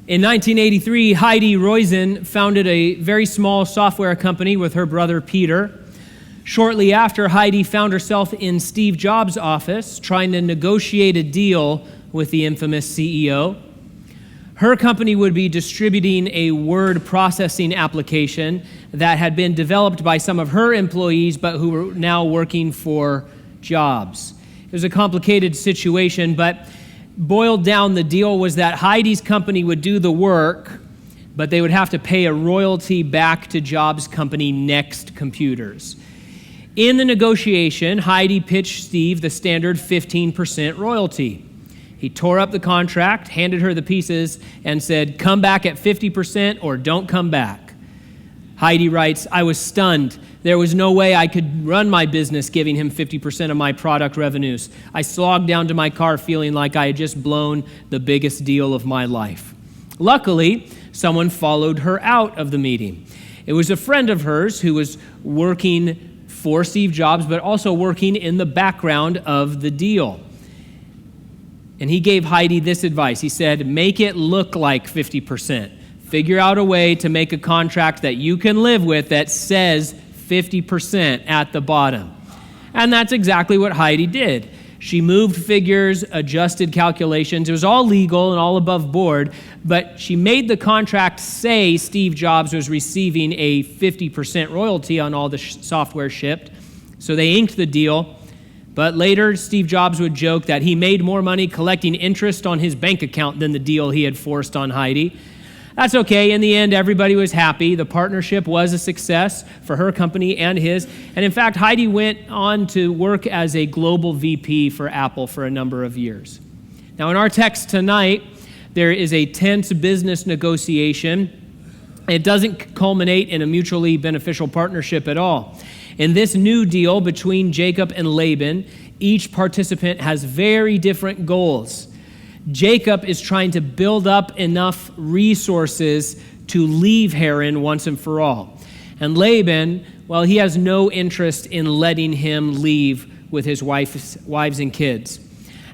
In 1983, Heidi Roizen founded a very small software company with her brother Peter. Shortly after, Heidi found herself in Steve Jobs' office trying to negotiate a deal with the infamous CEO. Her company would be distributing a word processing application that had been developed by some of her employees, but who were now working for Jobs. It was a complicated situation, but boiled down, the deal was that Heidi's company would do the work, but they would have to pay a royalty back to Jobs' company, Next Computers. In the negotiation, Heidi pitched Steve the standard 15% royalty. He tore up the contract, handed her the pieces, and said, "Come back at 50% or don't come back." Heidi writes, "I was stunned. There was no way I could run my business giving him 50% of my product revenues. I slogged down to my car feeling like I had just blown the biggest deal of my life." Luckily, someone followed her out of the meeting. It was a friend of hers who was working for Steve Jobs, but also working in the background of the deal. And he gave Heidi this advice. He said, "Make it look like 50%. Figure out a way to make a contract that you can live with that says 50% at the bottom." And that's exactly what Heidi did. She moved figures, adjusted calculations. It was all legal and all above board, but she made the contract say Steve Jobs was receiving a 50% royalty on all the software shipped. So they inked the deal. But later, Steve Jobs would joke that he made more money collecting interest on his bank account than the deal he had forced on Heidi. That's okay. In the end, everybody was happy. The partnership was a success for her company and his. And in fact, Heidi went on to work as a global VP for Apple for a number of years. Now, in our text tonight, there is a tense business negotiation. It doesn't culminate in a mutually beneficial partnership at all. In this new deal between Jacob and Laban, each participant has very different goals. Jacob is trying to build up enough resources to leave Haran once and for all. And Laban, well, he has no interest in letting him leave with his wives and kids.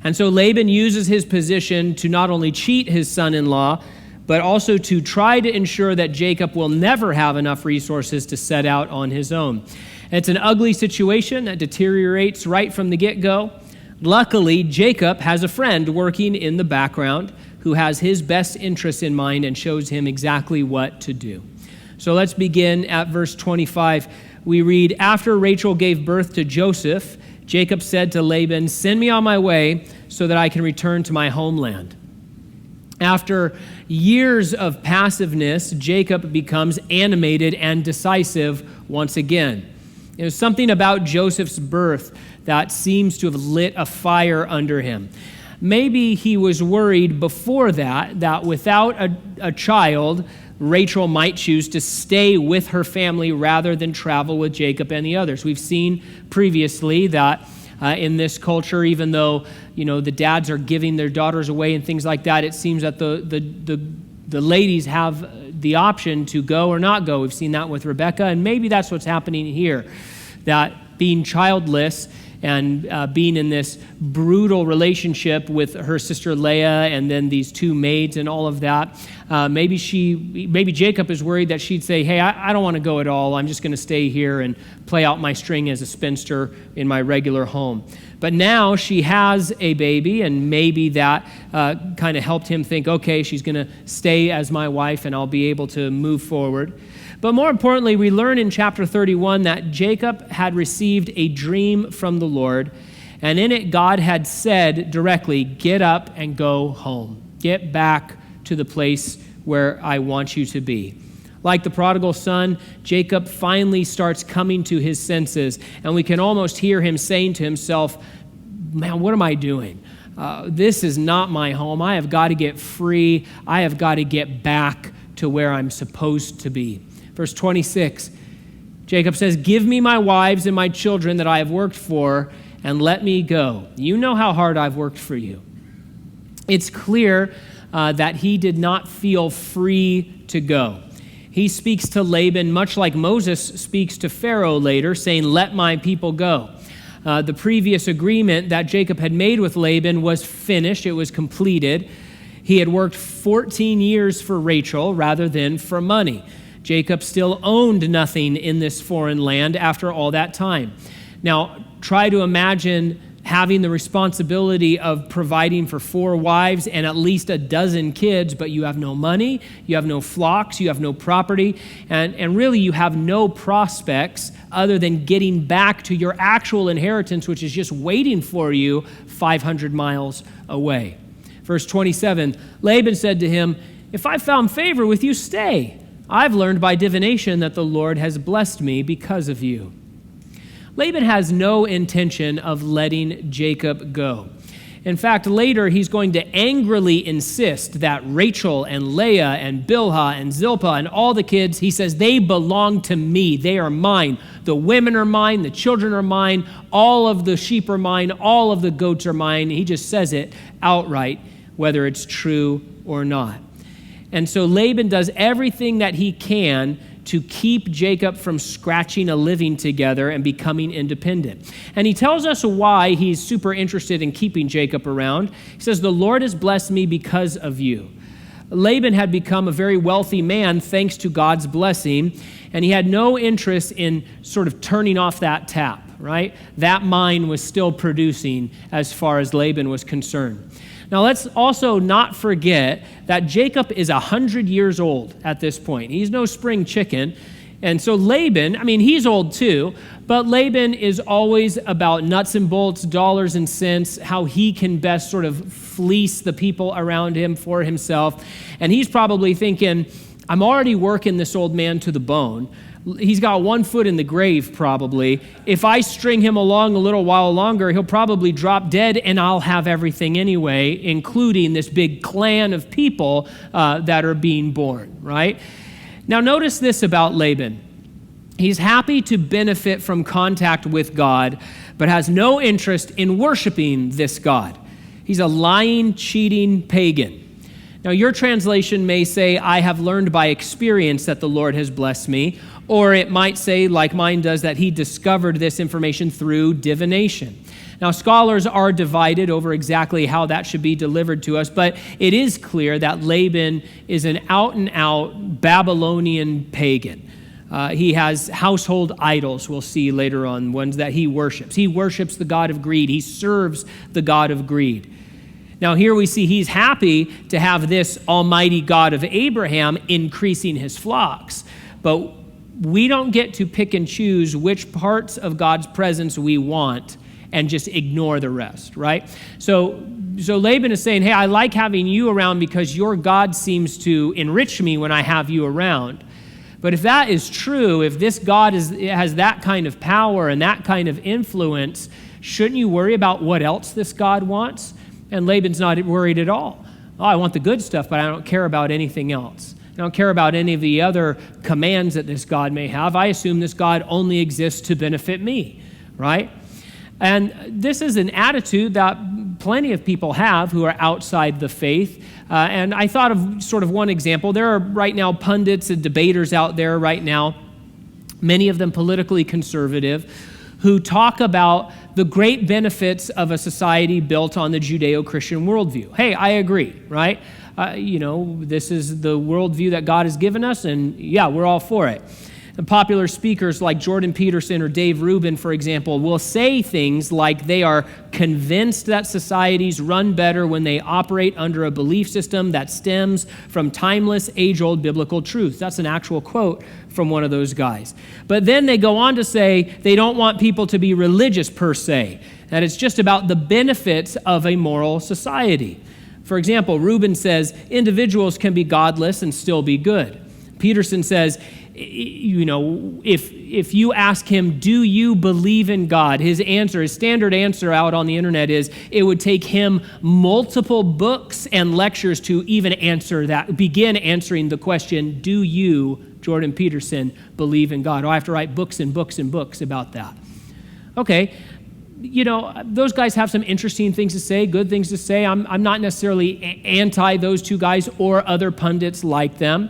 And so Laban uses his position to not only cheat his son-in-law, but also to try to ensure that Jacob will never have enough resources to set out on his own. It's an ugly situation that deteriorates right from the get-go. Luckily, Jacob has a friend working in the background who has his best interests in mind and shows him exactly what to do. So let's begin at verse 25. We read, "After Rachel gave birth to Joseph, Jacob said to Laban, 'Send me on my way so that I can return to my homeland.'" After years of passiveness, Jacob becomes animated and decisive once again. There's something about Joseph's birth that seems to have lit a fire under him. Maybe he was worried before that without a child, Rachel might choose to stay with her family rather than travel with Jacob and the others. We've seen previously that in this culture, even though the dads are giving their daughters away and things like that, it seems that the ladies have the option to go or not go. We've seen that with Rebecca, and maybe that's what's happening here, that being childless and being in this brutal relationship with her sister Leah and then these two maids and all of that, maybe Jacob is worried that she'd say, "Hey, I don't want to go at all. I'm just going to stay here and play out my string as a spinster in my regular home." But now she has a baby, and maybe that kind of helped him think, okay, she's going to stay as my wife and I'll be able to move forward. But more importantly, we learn in chapter 31 that Jacob had received a dream from the Lord, and in it God had said directly, "Get up and go home. Get back to the place where I want you to be." Like the prodigal son, Jacob finally starts coming to his senses, and we can almost hear him saying to himself, "Man, what am I doing? This is not my home. I have got to get free. I have got to get back to where I'm supposed to be." Verse 26, Jacob says, "Give me my wives and my children that I have worked for, and let me go. You know how hard I've worked for you." It's clear that he did not feel free to go. He speaks to Laban much like Moses speaks to Pharaoh later, saying, "Let my people go." The previous agreement that Jacob had made with Laban was finished. It was completed. He had worked 14 years for Rachel rather than for money. Jacob still owned nothing in this foreign land after all that time. Now, try to imagine having the responsibility of providing for 4 wives and at least a dozen kids, but you have no money, you have no flocks, you have no property, and really you have no prospects other than getting back to your actual inheritance, which is just waiting for you 500 miles away. Verse 27, Laban said to him, "If I found favor with you, stay. I've learned by divination that the Lord has blessed me because of you." Laban has no intention of letting Jacob go. In fact, later he's going to angrily insist that Rachel and Leah and Bilhah and Zilpah and all the kids, he says, they belong to me. They are mine. The women are mine. The children are mine. All of the sheep are mine. All of the goats are mine. He just says it outright, whether it's true or not. And so Laban does everything that he can to keep Jacob from scratching a living together and becoming independent. And he tells us why he's super interested in keeping Jacob around. He says, "The Lord has blessed me because of you." Laban had become a very wealthy man thanks to God's blessing, and he had no interest in sort of turning off that tap, right? That mine was still producing as far as Laban was concerned. Now, let's also not forget that Jacob is 100 years old at this point. He's no spring chicken. And so Laban, he's old too, but Laban is always about nuts and bolts, dollars and cents, how he can best sort of fleece the people around him for himself. And he's probably thinking, I'm already working this old man to the bone. He's got 1 foot in the grave probably. If I string him along a little while longer, he'll probably drop dead and I'll have everything anyway, including this big clan of people that are being born, right? Now notice this about Laban. He's happy to benefit from contact with God, but has no interest in worshiping this God. He's a lying, cheating pagan. Now your translation may say, "I have learned by experience that the Lord has blessed me," or it might say, like mine does, that he discovered this information through divination. Now, scholars are divided over exactly how that should be delivered to us, but it is clear that Laban is an out-and-out Babylonian pagan. He has household idols, we'll see later on, ones that he worships. He worships the god of greed. He serves the god of greed. Now, here we see he's happy to have this almighty God of Abraham increasing his flocks, but we don't get to pick and choose which parts of God's presence we want and just ignore the rest, right? So Laban is saying, hey, I like having you around because your God seems to enrich me when I have you around. But if that is true, if this God has that kind of power and that kind of influence, shouldn't you worry about what else this God wants? And Laban's not worried at all. Oh, I want the good stuff, but I don't care about anything else. I don't care about any of the other commands that this God may have. I assume this God only exists to benefit me, right? And this is an attitude that plenty of people have who are outside the faith. And I thought of sort of one example. There are right now pundits and debaters out there right now, many of them politically conservative, who talk about the great benefits of a society built on the Judeo-Christian worldview. Hey, I agree, right? This is the worldview that God has given us, and yeah, we're all for it. And popular speakers like Jordan Peterson or Dave Rubin, for example, will say things like they are convinced that societies run better when they operate under a belief system that stems from timeless, age-old biblical truth. That's an actual quote from one of those guys. But then they go on to say they don't want people to be religious per se, that it's just about the benefits of a moral society. For example, Rubin says individuals can be godless and still be good. Peterson says, if you ask him, do you believe in God? His standard answer out on the internet is, it would take him multiple books and lectures to even begin answering the question, do you, Jordan Peterson, believe in God? Oh, I have to write books and books and books about that. Okay. Those guys have some interesting things to say, good things to say. I'm not necessarily anti those two guys or other pundits like them,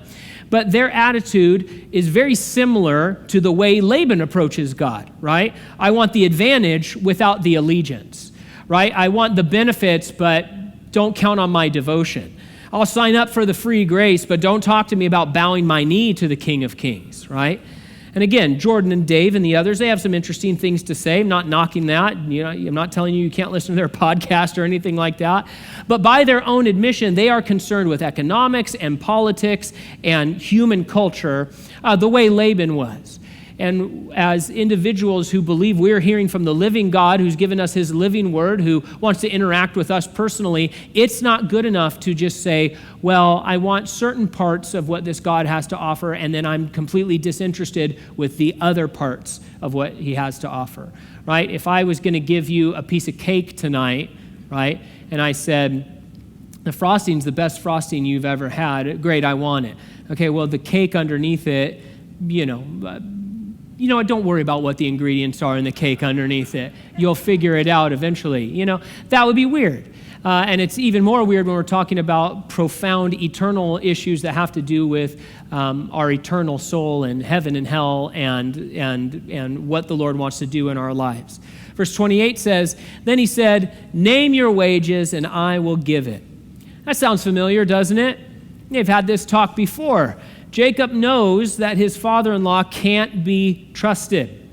but their attitude is very similar to the way Laban approaches God, right? I want the advantage without the allegiance, right? I want the benefits, but don't count on my devotion. I'll sign up for the free grace, but don't talk to me about bowing my knee to the King of Kings, right? And again, Jordan and Dave and the others, they have some interesting things to say. I'm not knocking that. I'm not telling you can't listen to their podcast or anything like that. But by their own admission, they are concerned with economics and politics and human culture the way Laban was. And as individuals who believe we're hearing from the living God who's given us his living word, who wants to interact with us personally, it's not good enough to just say, well, I want certain parts of what this God has to offer, and then I'm completely disinterested with the other parts of what he has to offer, right? If I was going to give you a piece of cake tonight, right, and I said, the frosting's the best frosting you've ever had, great, I want it. Okay, well, the cake underneath it, don't worry about what the ingredients are in the cake underneath it. You'll figure it out eventually. That would be weird. And it's even more weird when we're talking about profound eternal issues that have to do with our eternal soul and heaven and hell and what the Lord wants to do in our lives. Verse 28 says, then he said, name your wages and I will give it. That sounds familiar, doesn't it? They've had this talk before. Jacob knows that his father-in-law can't be trusted.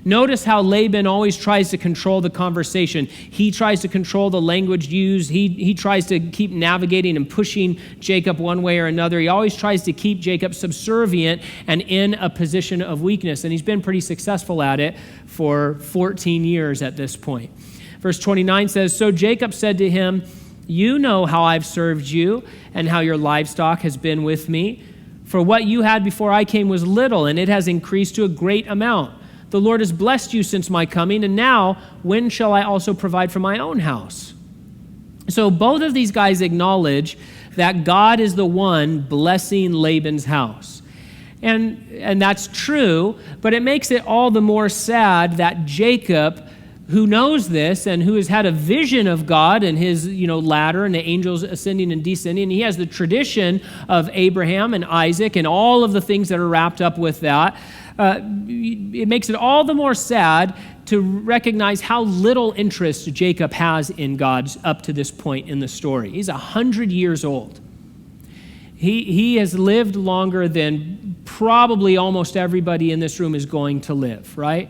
Notice how Laban always tries to control the conversation. He tries to control the language used. He tries to keep navigating and pushing Jacob one way or another. He always tries to keep Jacob subservient and in a position of weakness. And he's been pretty successful at it for 14 years at this point. Verse 29 says, so Jacob said to him, you know how I've served you and how your livestock has been with me. For what you had before I came was little, and it has increased to a great amount. The Lord has blessed you since my coming, and now when shall I also provide for my own house? So both of these guys acknowledge that God is the one blessing Laban's house. And that's true, but it makes it all the more sad that Jacob, who knows this and who has had a vision of God and his ladder and the angels ascending and descending. He has the tradition of Abraham and Isaac and all of the things that are wrapped up with that. It makes it all the more sad to recognize how little interest Jacob has in God up to this point in the story. He's 100 years old. He has lived longer than probably almost everybody in this room is going to live, right?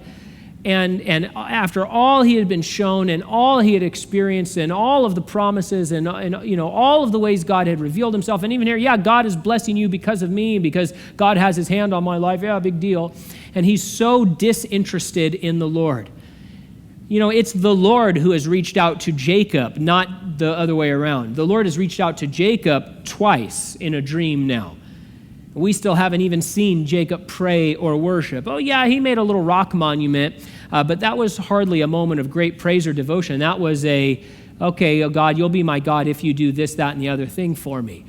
And after all he had been shown and all he had experienced and all of the promises and all of the ways God had revealed himself, and even here, God is blessing you because of me, because God has his hand on my life, big deal. And he's so disinterested in the Lord. It's the Lord who has reached out to Jacob, not the other way around. The Lord has reached out to Jacob twice in a dream now. We still haven't even seen Jacob pray or worship. Oh yeah, he made a little rock monument, but that was hardly a moment of great praise or devotion. That was okay, oh God, you'll be my God if you do this, that, and the other thing for me.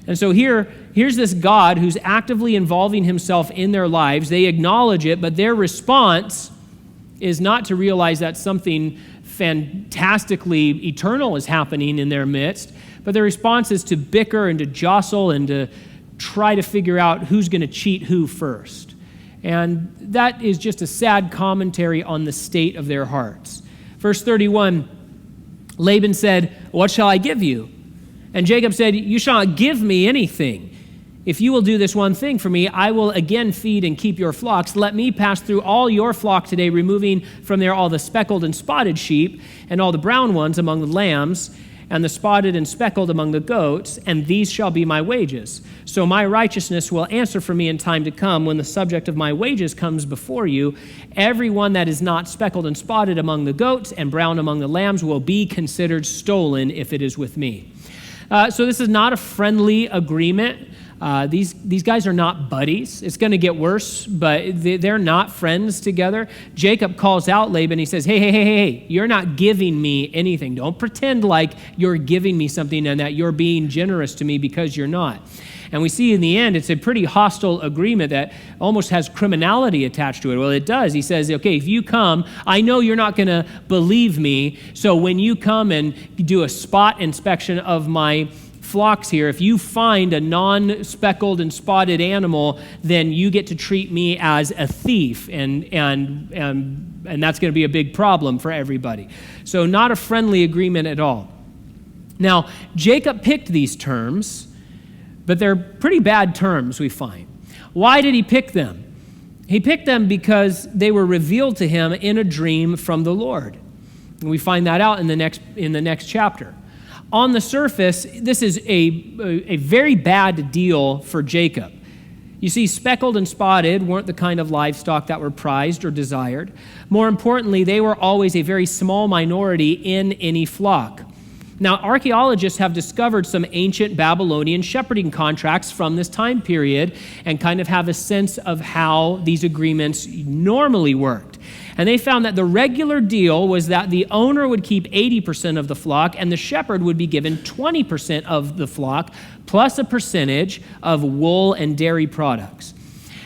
And so here's this God who's actively involving himself in their lives. They acknowledge it, but their response is not to realize that something fantastically eternal is happening in their midst, but their response is to bicker and to jostle and to try to figure out who's going to cheat who first. And that is just a sad commentary on the state of their hearts. Verse 31, Laban said, what shall I give you? And Jacob said, you shall not give me anything. If you will do this one thing for me, I will again feed and keep your flocks. Let me pass through all your flock today, removing from there all the speckled and spotted sheep and all the brown ones among the lambs, and the spotted and speckled among the goats, and these shall be my wages. So my righteousness will answer for me in time to come when the subject of my wages comes before you. Everyone that is not speckled and spotted among the goats and brown among the lambs will be considered stolen if it is with me. So this is not a friendly agreement. These guys are not buddies. It's going to get worse, but they're not friends together. Jacob calls out Laban. He says, hey, you're not giving me anything. Don't pretend like you're giving me something and that you're being generous to me, because you're not. And we see in the end, it's a pretty hostile agreement that almost has criminality attached to it. Well, it does. He says, okay, if you come, I know you're not going to believe me. So when you come and do a spot inspection of my flocks here, if you find a non-speckled and spotted animal, then you get to treat me as a thief, and that's going to be a big problem for everybody. So not a friendly agreement at all. Now, Jacob picked these terms, but they're pretty bad terms, we find. Why did he pick them? He picked them because they were revealed to him in a dream from the Lord. And we find that out in the next chapter. On the surface, this is a very bad deal for Jacob. You see, speckled and spotted weren't the kind of livestock that were prized or desired. More importantly, they were always a very small minority in any flock. Now, archaeologists have discovered some ancient Babylonian shepherding contracts from this time period and kind of have a sense of how these agreements normally worked. And they found that the regular deal was that the owner would keep 80% of the flock and the shepherd would be given 20% of the flock plus a percentage of wool and dairy products.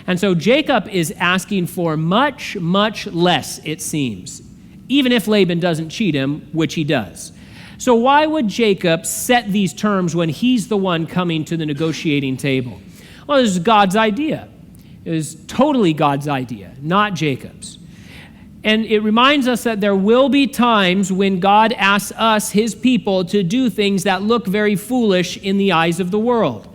And so Jacob is asking for much, much less, it seems, even if Laban doesn't cheat him, which he does. So why would Jacob set these terms when he's the one coming to the negotiating table? Well, this is God's idea. It was totally God's idea, not Jacob's. And it reminds us that there will be times when God asks us, his people, to do things that look very foolish in the eyes of the world.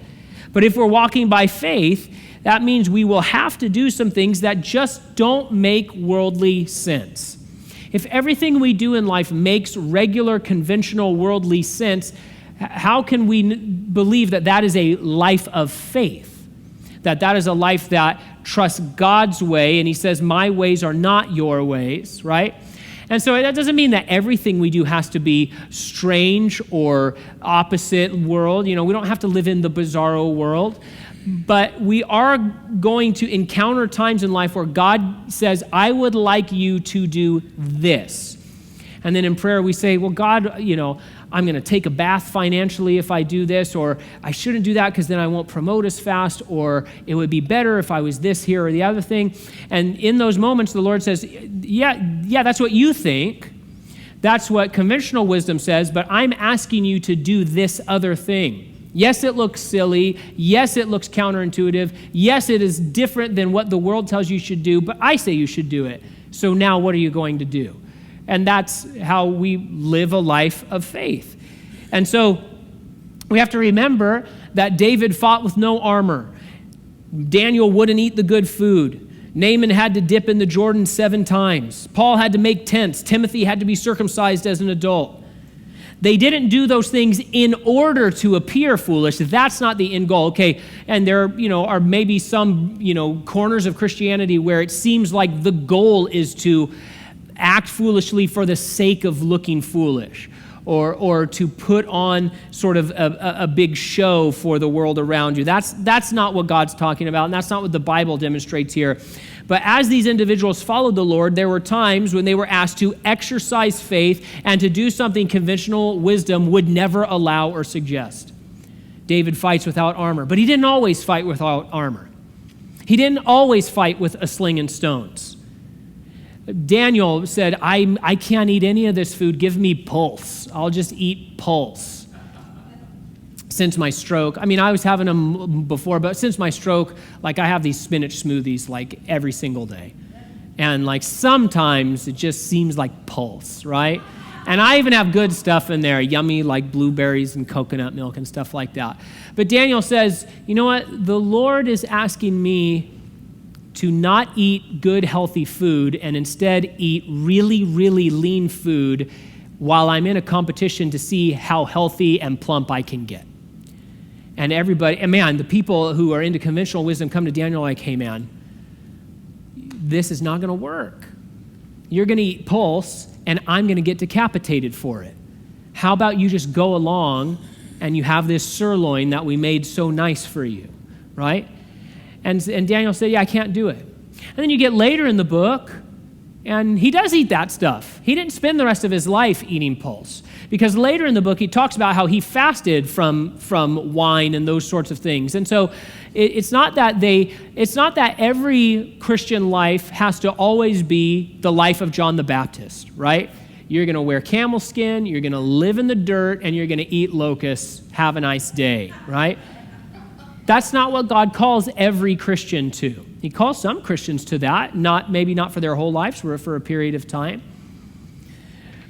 But if we're walking by faith, that means we will have to do some things that just don't make worldly sense. If everything we do in life makes regular, conventional, worldly sense, how can we believe that that is a life of faith? That is a life that trusts God's way, and he says, my ways are not your ways, right? And so that doesn't mean that everything we do has to be strange or opposite world. You know, we don't have to live in the bizarro world. But we are going to encounter times in life where God says, I would like you to do this. And then in prayer we say, well, God, you know, I'm going to take a bath financially if I do this, or I shouldn't do that because then I won't promote as fast, or it would be better if I was this here or the other thing. And in those moments, the Lord says, yeah, that's what you think. That's what conventional wisdom says, but I'm asking you to do this other thing. Yes, it looks silly. Yes, it looks counterintuitive. Yes, it is different than what the world tells you should do, but I say you should do it. So now what are you going to do? And that's how we live a life of faith. And so we have to remember that David fought with no armor. Daniel wouldn't eat the good food. Naaman had to dip in the Jordan 7 times. Paul had to make tents. Timothy had to be circumcised as an adult. They didn't do those things in order to appear foolish. That's not the end goal. Okay, and there, are maybe some, corners of Christianity where it seems like the goal is to act foolishly for the sake of looking foolish, or to put on sort of a big show for the world around you. That's not what God's talking about, and that's not what the Bible demonstrates here. But as these individuals followed the Lord, there were times when they were asked to exercise faith and to do something conventional wisdom would never allow or suggest. David fights without armor, but he didn't always fight without armor. He didn't always fight with a sling and stones. Daniel said, I can't eat any of this food. Give me pulse. I'll just eat pulse. Since my stroke, I was having them before, but since my stroke, I have these spinach smoothies every single day. And sometimes it just seems like pulse, right? And I even have good stuff in there, yummy blueberries and coconut milk and stuff like that. But Daniel says, you know what? The Lord is asking me to not eat good, healthy food and instead eat really, really lean food while I'm in a competition to see how healthy and plump I can get. And the people who are into conventional wisdom come to Daniel hey man, this is not going to work. You're going to eat pulse and I'm going to get decapitated for it. How about you just go along and you have this sirloin that we made so nice for you, right? And Daniel said, I can't do it. And then you get later in the book, and he does eat that stuff. He didn't spend the rest of his life eating pulse, because later in the book, he talks about how he fasted from wine and those sorts of things. And so it's not that every Christian life has to always be the life of John the Baptist, right? You're going to wear camel skin, you're going to live in the dirt, and you're going to eat locusts. Have a nice day, right? That's not what God calls every Christian to. He calls some Christians to that, maybe not for their whole lives, but for a period of time.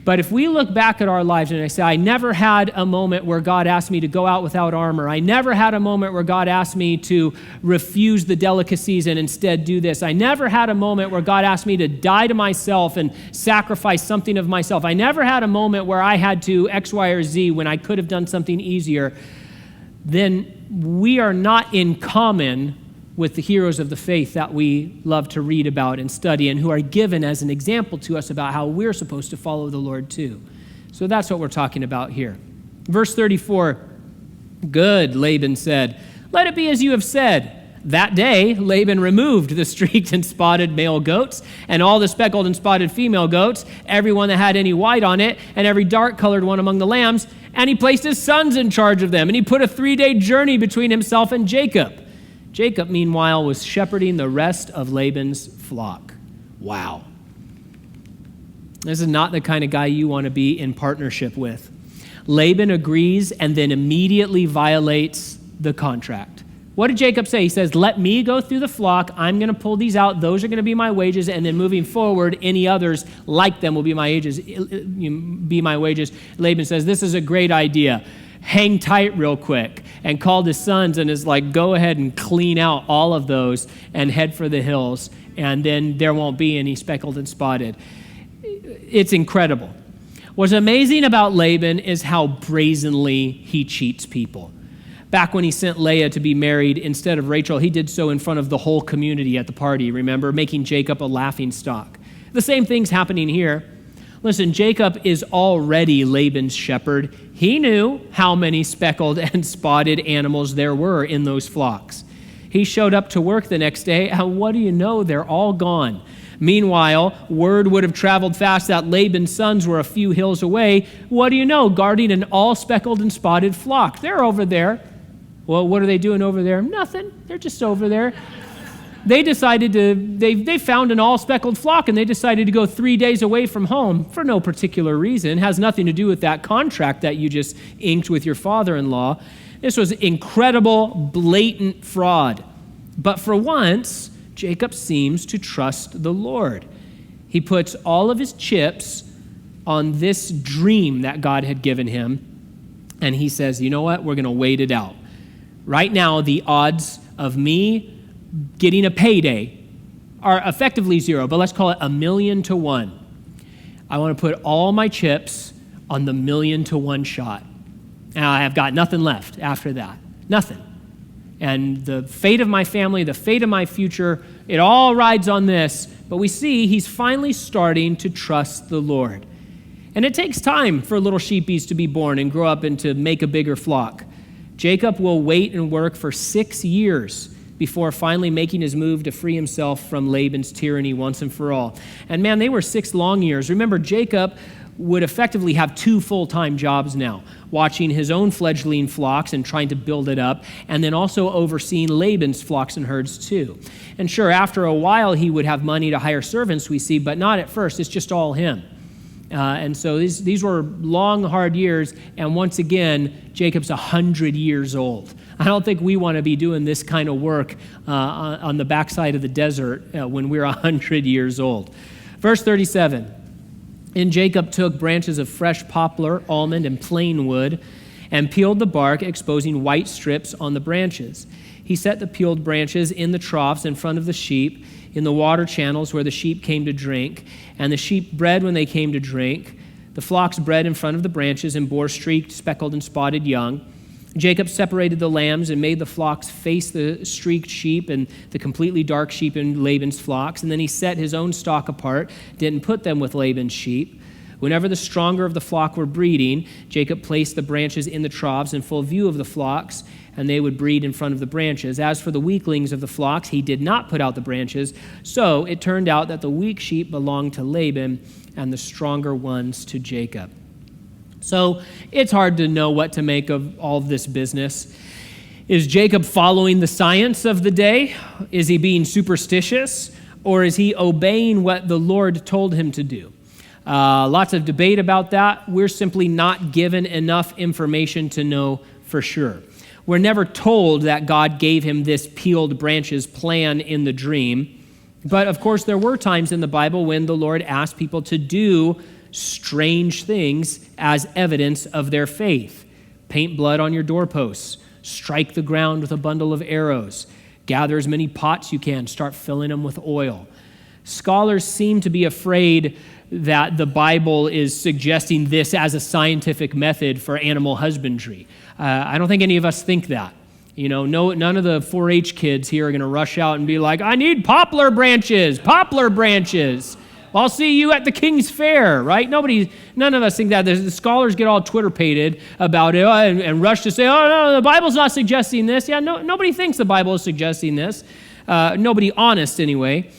But if we look back at our lives and I say, I never had a moment where God asked me to go out without armor. I never had a moment where God asked me to refuse the delicacies and instead do this. I never had a moment where God asked me to die to myself and sacrifice something of myself. I never had a moment where I had to X, Y, or Z when I could have done something easier. Then we are not in common with the heroes of the faith that we love to read about and study and who are given as an example to us about how we're supposed to follow the Lord too. So that's what we're talking about here. Verse 34, "Good," Laban said. "Let it be as you have said." That day, Laban removed the streaked and spotted male goats and all the speckled and spotted female goats, every one that had any white on it, and every dark-colored one among the lambs, and he placed his sons in charge of them, and he put a 3-day journey between himself and Jacob. Jacob, meanwhile, was shepherding the rest of Laban's flock. Wow. This is not the kind of guy you want to be in partnership with. Laban agrees and then immediately violates the contract. What did Jacob say? He says, let me go through the flock. I'm going to pull these out. Those are going to be my wages. And then moving forward, any others like them will be my wages. Laban says, this is a great idea. Hang tight real quick, and called his sons and is like, go ahead and clean out all of those and head for the hills, and then there won't be any speckled and spotted. It's incredible. What's amazing about Laban is how brazenly he cheats people. Back when he sent Leah to be married instead of Rachel, he did so in front of the whole community at the party, remember, making Jacob a laughing stock. The same thing's happening here. Listen, Jacob is already Laban's shepherd. He knew how many speckled and spotted animals there were in those flocks. He showed up to work the next day, and what do you know? They're all gone. Meanwhile, word would have traveled fast that Laban's sons were a few hills away. What do you know? Guarding an all speckled and spotted flock. They're over there. Well, what are they doing over there? Nothing. They're just over there. They found an all speckled flock, and they decided to go 3 days away from home for no particular reason. It has nothing to do with that contract that you just inked with your father-in-law. This was incredible, blatant fraud. But for once, Jacob seems to trust the Lord. He puts all of his chips on this dream that God had given him, and he says, you know what? We're going to wait it out. Right now, the odds of me getting a payday are effectively zero, but let's call it 1,000,000 to 1. I want to put all my chips on the 1,000,000 to 1 shot. And I have got nothing left after that. Nothing. And the fate of my family, the fate of my future, it all rides on this. But we see he's finally starting to trust the Lord. And it takes time for little sheepies to be born and grow up and to make a bigger flock. Jacob will wait and work for 6 years before finally making his move to free himself from Laban's tyranny once and for all. And man, they were 6 long years. Remember, Jacob would effectively have 2 full-time jobs now, watching his own fledgling flocks and trying to build it up, and then also overseeing Laban's flocks and herds too. And sure, after a while, he would have money to hire servants, we see, but not at first. It's just all him. And so these were long, hard years, and once again, Jacob's 100 years old. I don't think we want to be doing this kind of work on the backside of the desert when we're 100 years old. Verse 37, and Jacob took branches of fresh poplar, almond, and plane wood, and peeled the bark, exposing white strips on the branches. He set the peeled branches in the troughs in front of the sheep, in the water channels where the sheep came to drink, and the sheep bred when they came to drink. The flocks bred in front of the branches and bore streaked, speckled, and spotted young. Jacob separated the lambs and made the flocks face the streaked sheep and the completely dark sheep in Laban's flocks. And then he set his own stock apart, didn't put them with Laban's sheep. Whenever the stronger of the flock were breeding, Jacob placed the branches in the troughs in full view of the flocks, and they would breed in front of the branches. As for the weaklings of the flocks, he did not put out the branches. So it turned out that the weak sheep belonged to Laban and the stronger ones to Jacob. So it's hard to know what to make of all of this business. Is Jacob following the science of the day? Is he being superstitious? Or is he obeying what the Lord told him to do? Lots of debate about that. We're simply not given enough information to know for sure. We're never told that God gave him this peeled branches plan in the dream. But of course, there were times in the Bible when the Lord asked people to do strange things as evidence of their faith. Paint blood on your doorposts. Strike the ground with a bundle of arrows. Gather as many pots you can. Start filling them with oil. Scholars seem to be afraid that the Bible is suggesting this as a scientific method for animal husbandry. I don't think any of us think that. None of the 4-H kids here are going to rush out and be like, I need poplar branches. I'll see you at the King's Fair, right? None of us think that. The scholars get all Twitter-pated about it and rush to say, oh, no, the Bible's not suggesting this. Yeah, nobody thinks the Bible is suggesting this. Nobody honest, anyway.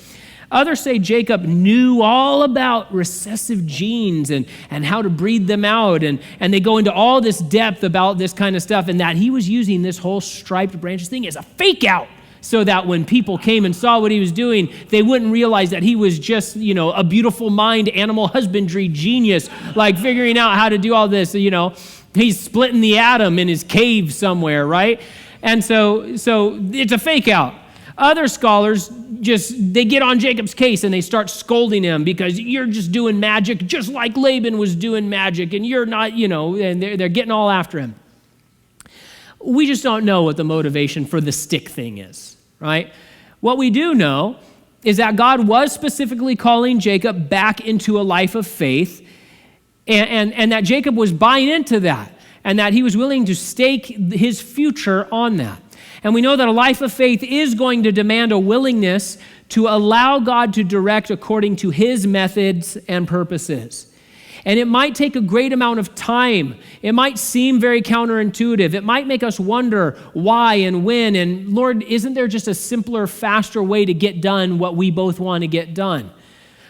Others say Jacob knew all about recessive genes and how to breed them out, and they go into all this depth about this kind of stuff, and that he was using this whole striped branches thing as a fake out, so that when people came and saw what he was doing, they wouldn't realize that he was just, a beautiful mind animal husbandry genius, like figuring out how to do all this. He's splitting the atom in his cave somewhere, right? And so it's a fake out. Other scholars they get on Jacob's case and they start scolding him because you're just doing magic just like Laban was doing magic, and you're not, and they're getting all after him. We just don't know what the motivation for the stick thing is, right? What we do know is that God was specifically calling Jacob back into a life of faith, and that Jacob was buying into that, and that he was willing to stake his future on that. And we know that a life of faith is going to demand a willingness to allow God to direct according to his methods and purposes. And it might take a great amount of time. It might seem very counterintuitive. It might make us wonder why and when. And Lord, isn't there just a simpler, faster way to get done what we both want to get done?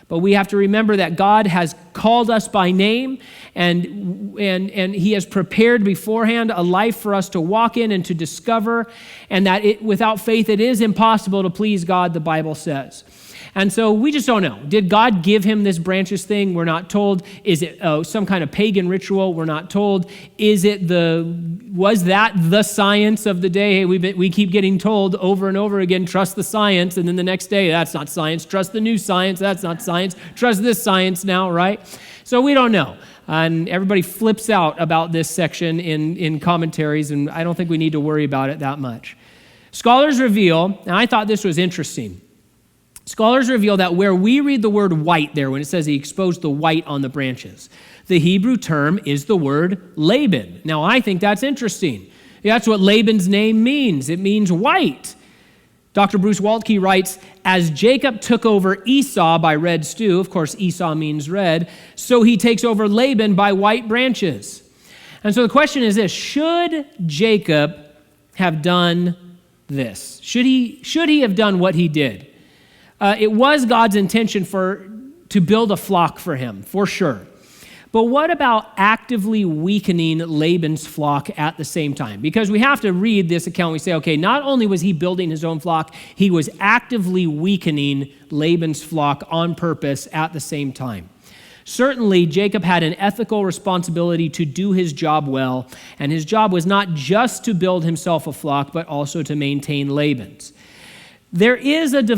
But we have to remember that God has called us by name, and he has prepared beforehand a life for us to walk in and to discover, and that without faith it is impossible to please God, the Bible says. And so we just don't know. Did God give him this branches thing? We're not told. Is it some kind of pagan ritual? We're not told. Was that the science of the day? Hey, we keep getting told over and over again, trust the science, and then the next day, that's not science. Trust the new science, that's not science. Trust this science now, right? So we don't know. And everybody flips out about this section in commentaries, and I don't think we need to worry about it that much. Scholars reveal, and I thought this was interesting, scholars reveal that where we read the word white there, when it says he exposed the white on the branches, the Hebrew term is the word Laban. Now, I think that's interesting. That's what Laban's name means. It means white. Dr. Bruce Waltke writes, as Jacob took over Esau by red stew, of course Esau means red, so he takes over Laban by white branches. And so the question is this: should Jacob have done this? Should he have done what he did? It was God's intention to build a flock for him, for sure. But what about actively weakening Laban's flock at the same time? Because we have to read this account. We say, okay, not only was he building his own flock, he was actively weakening Laban's flock on purpose at the same time. Certainly, Jacob had an ethical responsibility to do his job well, and his job was not just to build himself a flock, but also to maintain Laban's. There is an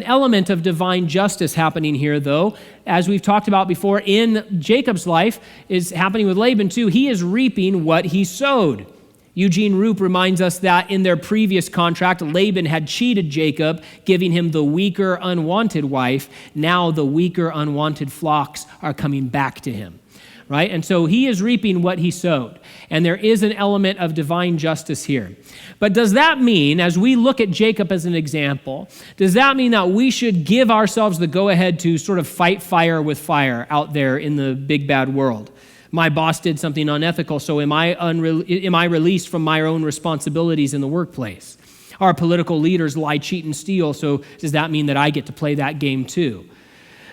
element of divine justice happening here, though. As we've talked about before, in Jacob's life, is happening with Laban too. He is reaping what he sowed. Eugene Roop reminds us that in their previous contract, Laban had cheated Jacob, giving him the weaker, unwanted wife. Now the weaker, unwanted flocks are coming back to him. Right? And so he is reaping what he sowed. And there is an element of divine justice here. But does that mean, as we look at Jacob as an example, does that mean that we should give ourselves the go-ahead to sort of fight fire with fire out there in the big bad world? My boss did something unethical, so am I released from my own responsibilities in the workplace? Our political leaders lie, cheat, and steal, so does that mean that I get to play that game too?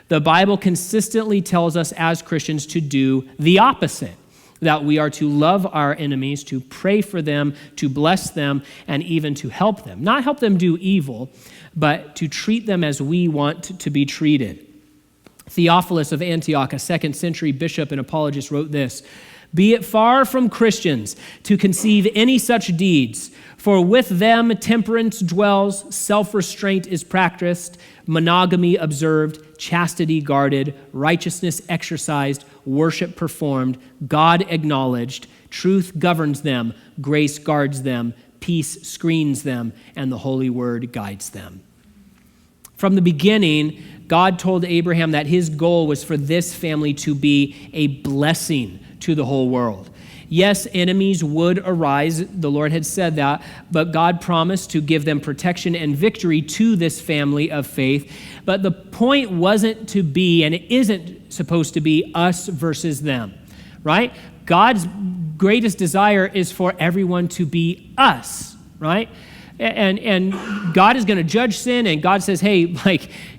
The Bible consistently tells us as Christians to do the opposite, that we are to love our enemies, to pray for them, to bless them, and even to help them. Not help them do evil, but to treat them as we want to be treated. Theophilus of Antioch, a 2nd century bishop and apologist, wrote this: Be it far from Christians to conceive any such deeds, for with them temperance dwells, self-restraint is practiced, monogamy observed, chastity guarded, righteousness exercised, worship performed, God acknowledged, truth governs them, grace guards them, peace screens them, and the holy word guides them. From the beginning, God told Abraham that his goal was for this family to be a blessing to the whole world. Yes, enemies would arise. The Lord had said that, but God promised to give them protection and victory to this family of faith. But the point wasn't to be, and it isn't supposed to be, us versus them, right? God's greatest desire is for everyone to be us, right? And God is going to judge sin, and God says, hey,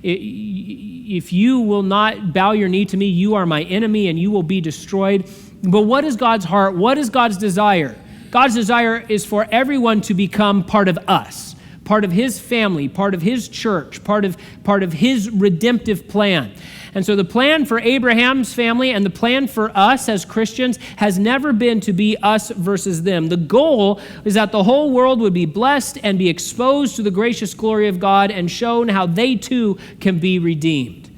if you will not bow your knee to me, you are my enemy and you will be destroyed. But what is God's heart? What is God's desire? God's desire is for everyone to become part of us, part of his family, part of his church, part of his redemptive plan. And so the plan for Abraham's family and the plan for us as Christians has never been to be us versus them. The goal is that the whole world would be blessed and be exposed to the gracious glory of God and shown how they too can be redeemed.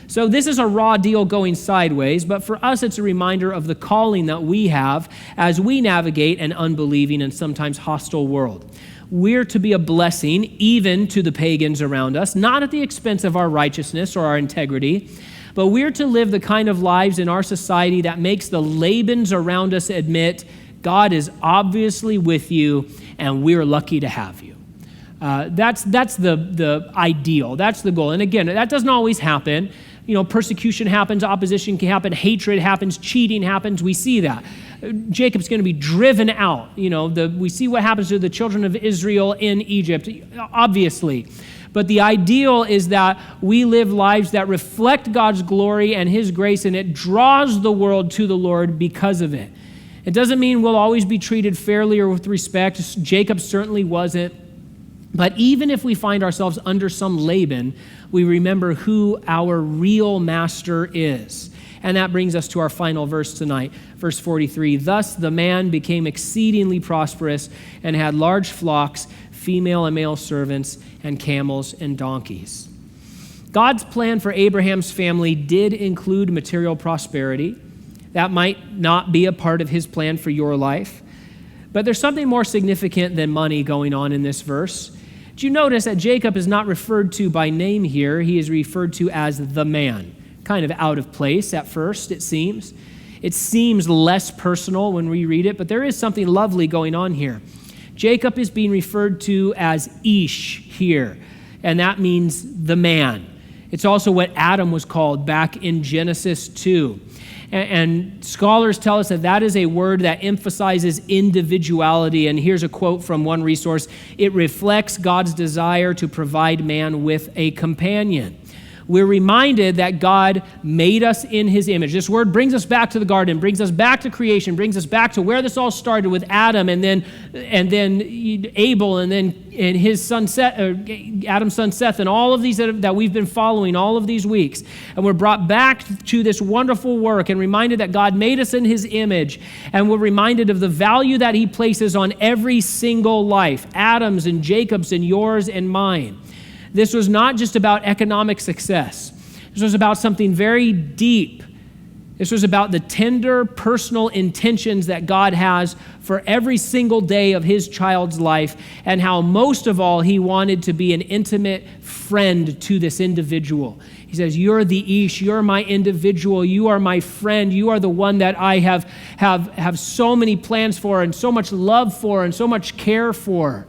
So this is a raw deal going sideways, but for us it's a reminder of the calling that we have as we navigate an unbelieving and sometimes hostile world. We're to be a blessing even to the pagans around us, not at the expense of our righteousness or our integrity, but we're to live the kind of lives in our society that makes the Labans around us admit, God is obviously with you and we're lucky to have you. That's the ideal. That's the goal. And again, that doesn't always happen. Persecution happens, opposition can happen, hatred happens, cheating happens. We see that. Jacob's going to be driven out. We see what happens to the children of Israel in Egypt, obviously. But the ideal is that we live lives that reflect God's glory and his grace, and it draws the world to the Lord because of it. It doesn't mean we'll always be treated fairly or with respect. Jacob certainly wasn't. But even if we find ourselves under some Laban, we remember who our real master is. And that brings us to our final verse tonight, verse 43. Thus the man became exceedingly prosperous and had large flocks, female and male servants, and camels and donkeys. God's plan for Abraham's family did include material prosperity. That might not be a part of his plan for your life. But there's something more significant than money going on in this verse. Did you notice that Jacob is not referred to by name here? He is referred to as the man. Kind of out of place at first, it seems. It seems less personal when we read it, but there is something lovely going on here. Jacob is being referred to as Ish here, and that means the man. It's also what Adam was called back in Genesis 2. And scholars tell us that that is a word that emphasizes individuality. And here's a quote from one resource. It reflects God's desire to provide man with a companion. We're reminded that God made us in his image. This word brings us back to the garden, brings us back to creation, brings us back to where this all started with Adam and then Abel and his son Seth, Adam's son Seth, and all of these that we've been following all of these weeks. And we're brought back to this wonderful work and reminded that God made us in his image. And we're reminded of the value that he places on every single life, Adam's and Jacob's and yours and mine. This was not just about economic success. This was about something very deep. This was about the tender, personal intentions that God has for every single day of his child's life, and how most of all he wanted to be an intimate friend to this individual. He says, you're the Ish, you're my individual, you are my friend, you are the one that I have so many plans for and so much love for and so much care for.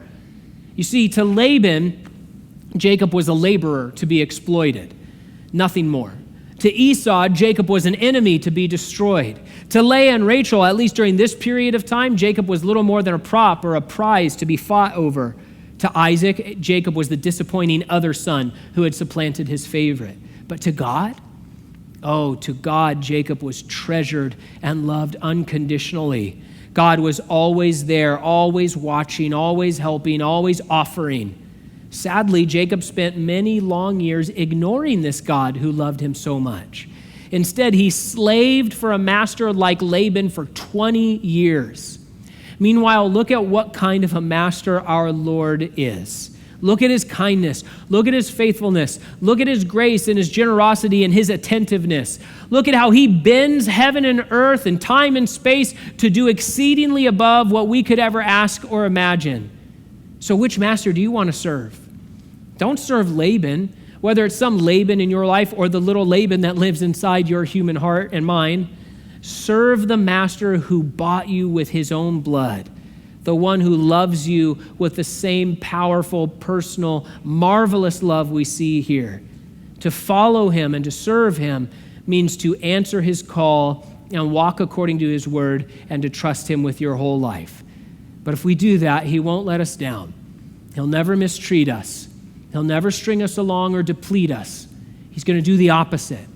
You see, to Laban, Jacob was a laborer to be exploited, nothing more. To Esau, Jacob was an enemy to be destroyed. To Leah and Rachel, at least during this period of time, Jacob was little more than a prop or a prize to be fought over. To Isaac, Jacob was the disappointing other son who had supplanted his favorite. But to God? Oh, to God, Jacob was treasured and loved unconditionally. God was always there, always watching, always helping, always offering. Sadly, Jacob spent many long years ignoring this God who loved him so much. Instead, he slaved for a master like Laban for 20 years. Meanwhile, look at what kind of a master our Lord is. Look at his kindness. Look at his faithfulness. Look at his grace and his generosity and his attentiveness. Look at how he bends heaven and earth and time and space to do exceedingly above what we could ever ask or imagine. So which master do you want to serve? Don't serve Laban, whether it's some Laban in your life or the little Laban that lives inside your human heart and mind. Serve the master who bought you with his own blood, the one who loves you with the same powerful, personal, marvelous love we see here. To follow him and to serve him means to answer his call and walk according to his word and to trust him with your whole life. But if we do that, he won't let us down. He'll never mistreat us. He'll never string us along or deplete us. He's going to do the opposite.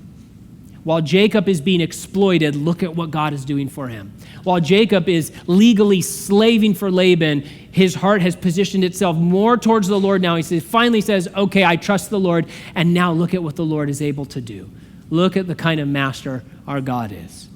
While Jacob is being exploited, look at what God is doing for him. While Jacob is legally slaving for Laban, his heart has positioned itself more towards the Lord now. He finally says, okay, I trust the Lord. And now look at what the Lord is able to do. Look at the kind of master our God is.